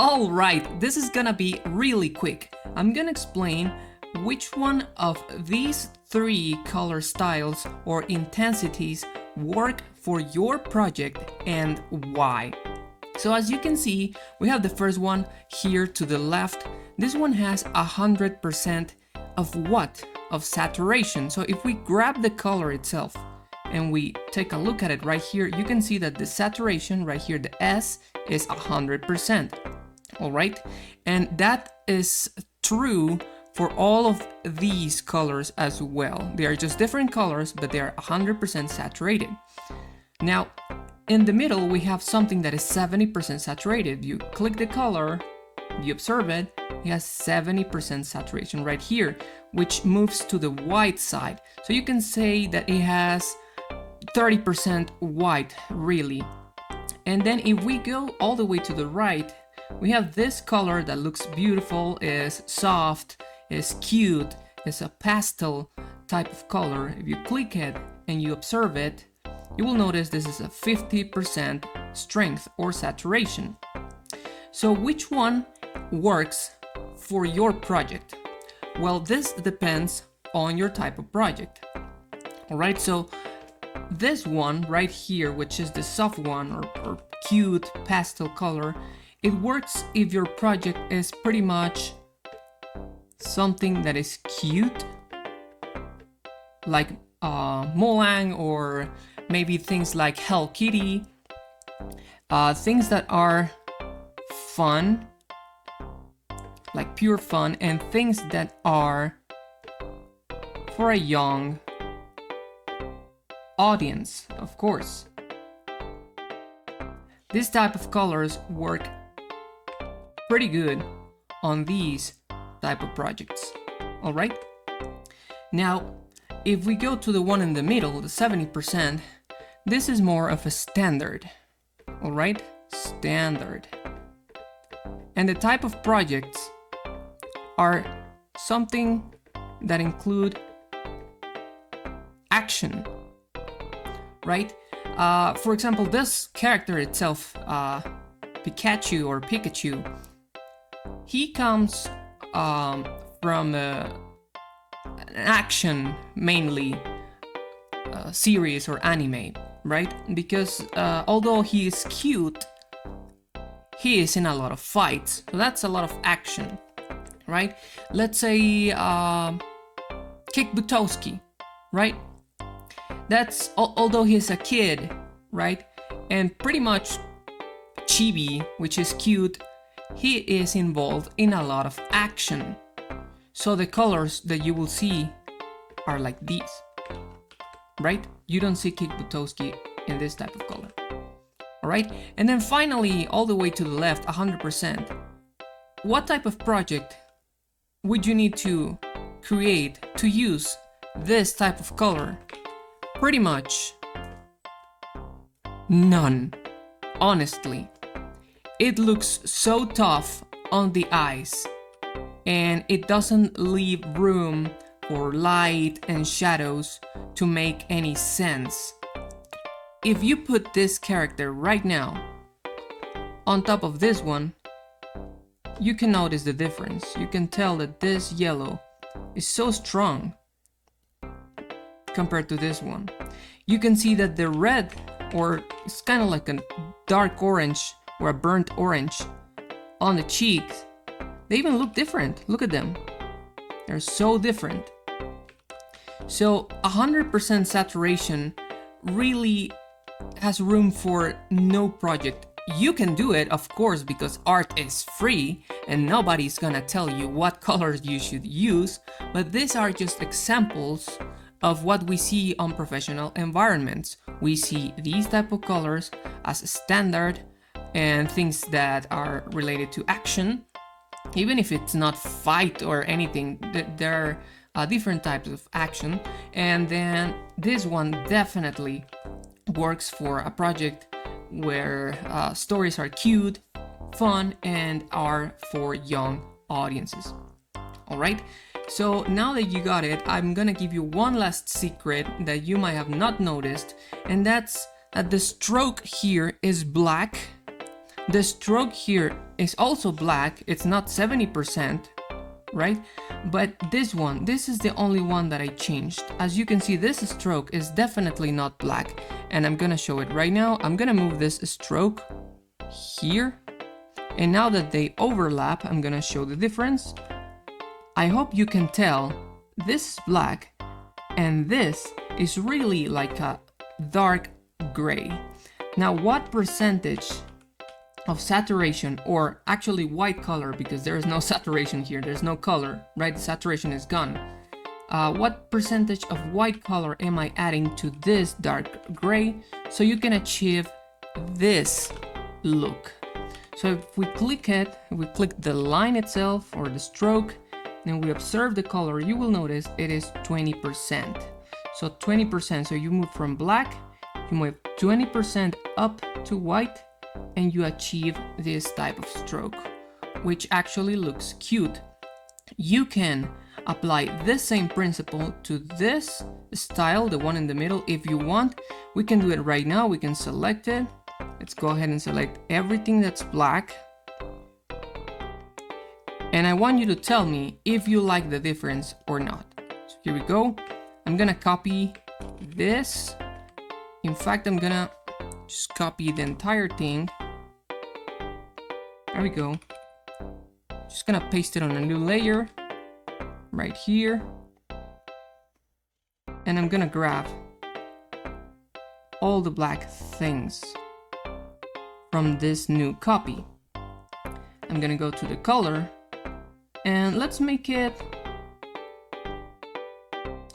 All right, this is gonna be really quick. I'm gonna explain which one of these three color styles or intensities work for your project and why. So as you can see, we have the first one here to the left. This one has 100% of what? Of saturation. So if we grab the color itself and we take a look at it right here, you can see that the saturation right here, the S, is 100%. All right, and that is true for all of these colors as well. They are just different colors, but they are 100% saturated. Now, in the middle, we have something that is 70% saturated. You click the color, you observe it, it has 70% saturation right here, which moves to the white side. So you can say that it has 30% white, really. And then if we go all the way to the right, we have this color that looks beautiful, is soft, is cute, is a pastel type of color. If you click it and you observe it, you will notice this is a 50% strength or saturation. So which one works for your project? Well, this depends on your type of project. All right, so this one right here, which is the soft one or cute pastel color, it works if your project is pretty much something that is cute, like Molang, or maybe things like Hello Kitty, things that are fun, like pure fun, and things that are for a young audience, of course. This type of colors work pretty good on these type of projects. All right. Now, if we go to the one in the middle, the 70%, this is more of a standard. All right, standard. And the type of projects are something that include action, right? For example, this character itself, Pikachu, he comes from an action mainly series or anime, right? Because although he is cute, he is in a lot of fights, so that's a lot of action, right? Let's say Kick Buttowski, right? That's although he's a kid, right? And pretty much chibi, which is cute, he is involved in a lot of action. So the colors that you will see are like these, right? You don't see Kick Buttowski in this type of color. All right, and then finally, all the way to the left, 100%. What type of project would you need to create to use this type of color? Pretty much none, honestly. It looks so tough on the eyes, and it doesn't leave room for light and shadows to make any sense. If you put this character right now on top of this one, you can notice the difference. You can tell that this yellow is so strong compared to this one. You can see that the red, or it's kind of like a dark orange or a burnt orange on the cheeks, they even look different. Look at them. They're so different. So 100% saturation really has room for no project. You can do it, of course, because art is free and nobody's gonna tell you what colors you should use, but these are just examples of what we see on professional environments. We see these type of colors as standard and things that are related to action. Even if it's not fight or anything, there are different types of action. And then this one definitely works for a project where stories are cute, fun, and are for young audiences. All right, so now that you got it, I'm gonna give you one last secret that you might have not noticed, and that's that the stroke here is black, The stroke here is also black. It's not 70%, right? But this is the only one that I changed. As you can see, this stroke is definitely not black, and I'm gonna show it right now. I'm gonna move this stroke here, and now that they overlap, I'm gonna show the difference. I hope you can tell this is black and this is really like a dark gray. Now, what percentage of saturation, or actually white color, because there is no saturation here, there's no color, right? The saturation is gone. What percentage of white color am I adding to this dark gray so you can achieve this look? So if we click it, if we click the line itself or the stroke, and we observe the color, you will notice it is 20%. So 20%, so you move from black, you move 20% up to white, and you achieve this type of stroke, which actually looks cute. You can apply this same principle to this style, the one in the middle, if you want. We can do it right now. We can select it. Let's go ahead and select everything that's black. And I want you to tell me if you like the difference or not. So here we go. I'm gonna copy this. In fact, I'm gonna just copy the entire thing. There we go. Just gonna paste it on a new layer right here. And I'm gonna grab all the black things from this new copy. I'm gonna go to the color and let's make it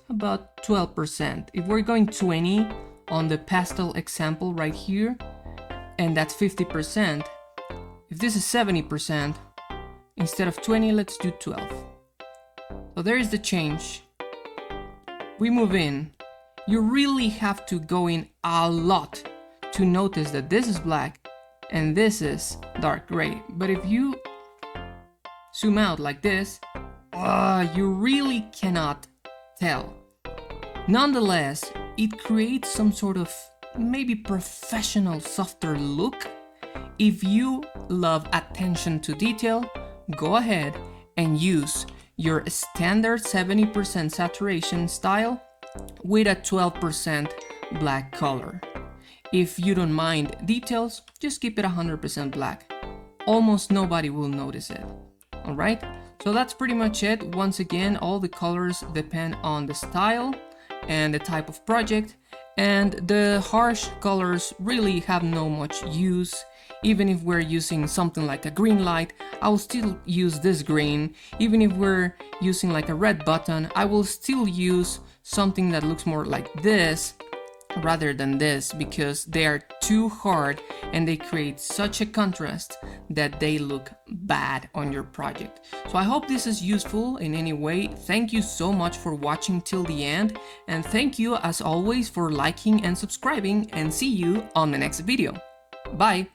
about 12%. If we're going 20 on the pastel example right here, and that's 50%, if this is 70%, instead of 20, let's do 12. So there is the change. We move in. You really have to go in a lot to notice that this is black and this is dark gray. But if you zoom out like this, you really cannot tell. Nonetheless, it creates some sort of maybe professional, softer look. If you love attention to detail, go ahead and use your standard 70% saturation style with a 12% black color. If you don't mind details, just keep it 100% black. Almost nobody will notice it. Alright, so that's pretty much it. Once again, all the colors depend on the style and the type of project, and the harsh colors really have no much use. Even if we're using something like a green light, I will still use this green. Even if we're using like a red button, I will still use something that looks more like this rather than this, because they are too hard and they create such a contrast that they look bad on your project. So I hope this is useful in any way. Thank you so much for watching till the end, and thank you as always for liking and subscribing, and see you on the next video. Bye!